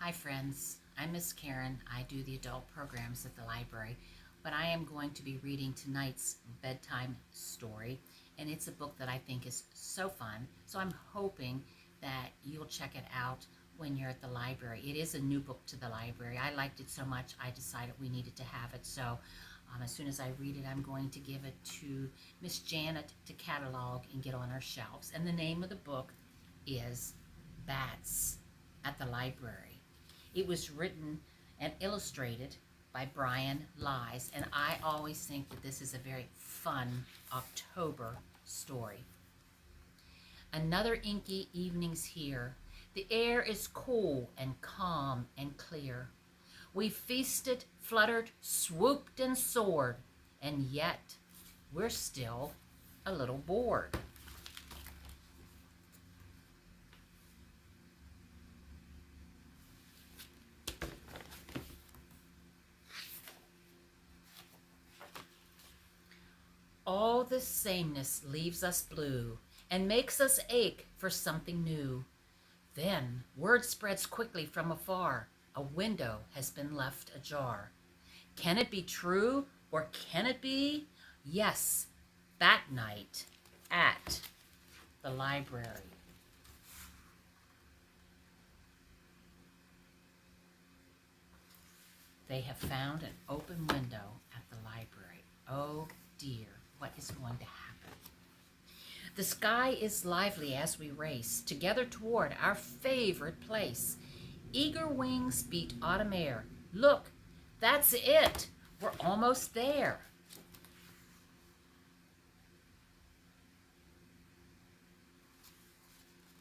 Hi friends, I'm Miss Karen. I do the adult programs at the library, but I am going to be reading tonight's bedtime story, and it's a book that I think is so fun, so I'm hoping that you'll check it out when you're at the library. It is a new book to the library. I liked it so much I decided we needed to have it, so as soon as I read it, I'm going to give it to Miss Janet to catalog and get on our shelves. And the name of the book is Bats at the Library. It was written and illustrated by Brian Lies, and I always think that this is a very fun October story. Another inky evening's here. The air is cool and calm and clear. We feasted, fluttered, swooped, and soared, and yet we're still a little bored. All this sameness leaves us blue and makes us ache for something new. Then word spreads quickly from afar. A window has been left ajar. Can it be true, or can it be? Yes, Bat Night at the library. They have found an open window at the library. Oh dear, what is going to happen? The sky is lively as we race together toward our favorite place. Eager wings beat autumn air. Look, that's it. We're almost there.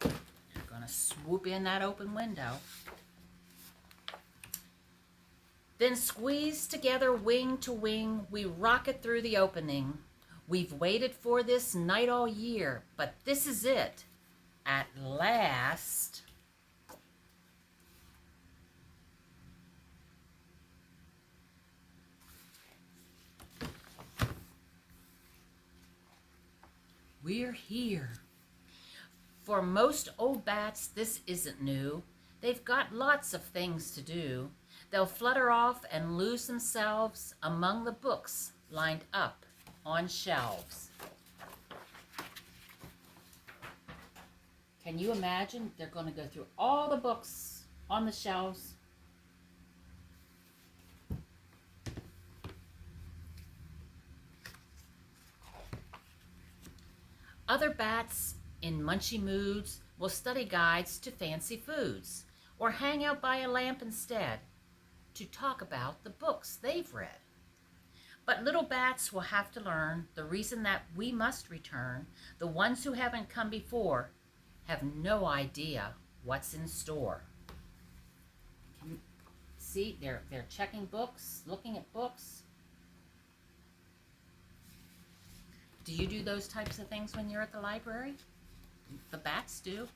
They're going to swoop in that open window. Then squeezed together wing to wing, we rocket through the opening. We've waited for this night all year, but this is it. At last. We're here. For most old bats, this isn't new. They've got lots of things to do. They'll flutter off and lose themselves among the books lined up on shelves. Can you imagine? They're going to go through all the books on the shelves. Other bats in munchy moods will study guides to fancy foods or hang out by a lamp instead to talk about the books they've read. But little bats will have to learn the reason that we must return. The ones who haven't come before have no idea what's in store. Can you see? They're checking books, looking at books. Do you do those types of things when you're at the library? The bats do.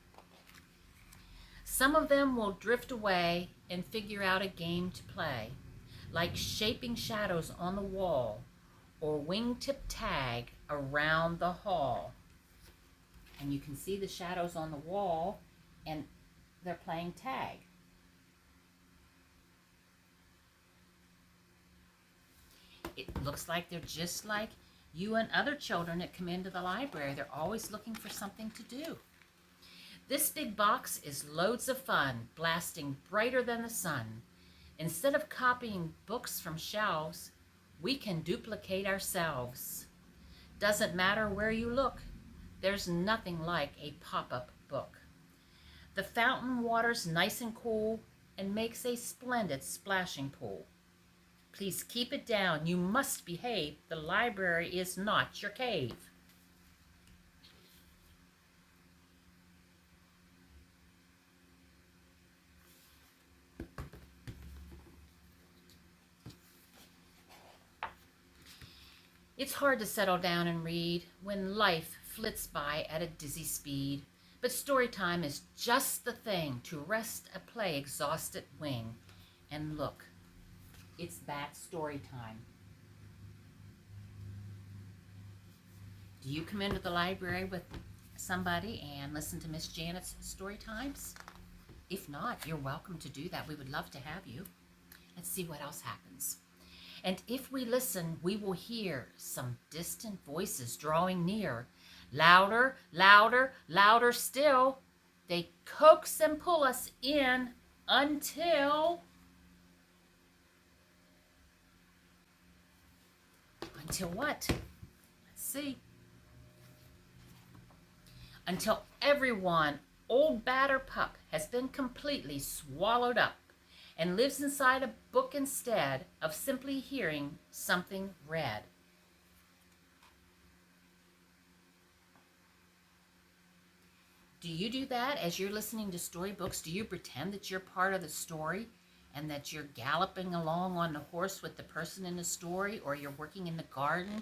Some of them will drift away and figure out a game to play, like shaping shadows on the wall or wingtip tag around the hall. And you can see the shadows on the wall, and they're playing tag. It looks like they're just like you and other children that come into the library. They're always looking for something to do. This big box is loads of fun, blasting brighter than the sun. Instead of copying books from shelves, we can duplicate ourselves. Doesn't matter where you look, there's nothing like a pop-up book. The fountain water's nice and cool and makes a splendid splashing pool. Please keep it down. You must behave. The library is not your cave. It's hard to settle down and read when life flits by at a dizzy speed. But story time is just the thing to rest a play exhausted wing. And look, it's that story time. Do you come into the library with somebody and listen to Miss Janet's story times? If not, you're welcome to do that. We would love to have you. Let's see what else happens. And if we listen, we will hear some distant voices drawing near. Louder, louder, louder still. They coax and pull us in until... Until what? Let's see. Until everyone, old bat or pup, has been completely swallowed up and lives inside a book instead of simply hearing something read. Do you do that as you're listening to storybooks? Do you pretend that you're part of the story and that you're galloping along on the horse with the person in the story, or you're working in the garden?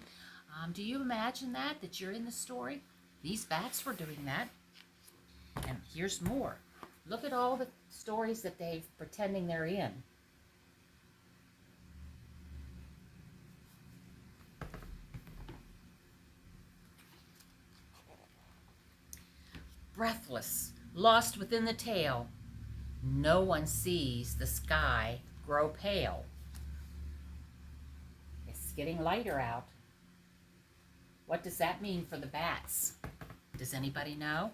Do you imagine that you're in the story? These bats were doing that. And here's more. Look at all the stories that they're pretending they're in. Breathless, lost within the tale, no one sees the sky grow pale. It's getting lighter out. What does that mean for the bats? Does anybody know?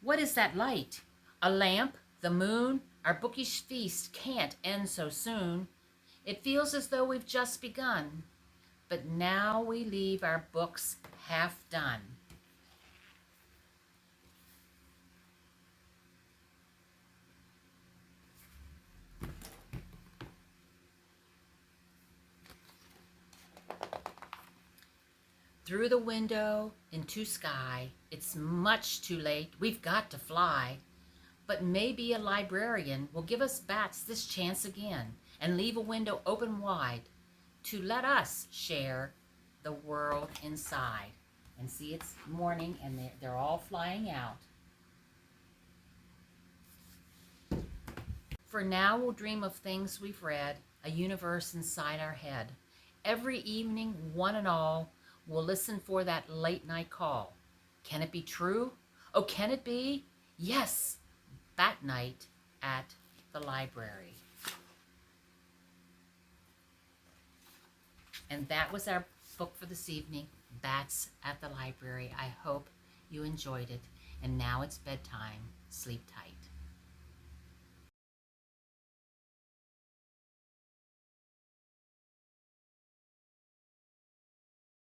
What is that light? A lamp? The moon? Our bookish feast can't end so soon. It feels as though we've just begun, but now we leave our books half done. Through the window into sky, it's much too late, we've got to fly. But maybe a librarian will give us bats this chance again and leave a window open wide to let us share the world inside. And see, it's morning and they're all flying out. For now, we'll dream of things we've read, a universe inside our head. Every evening, one and all, we'll listen for that late night call. Can it be true? Oh, can it be? Yes, Bat Night at the library. And that was our book for this evening, Bats at the Library. I hope you enjoyed it. And now it's bedtime. Sleep tight.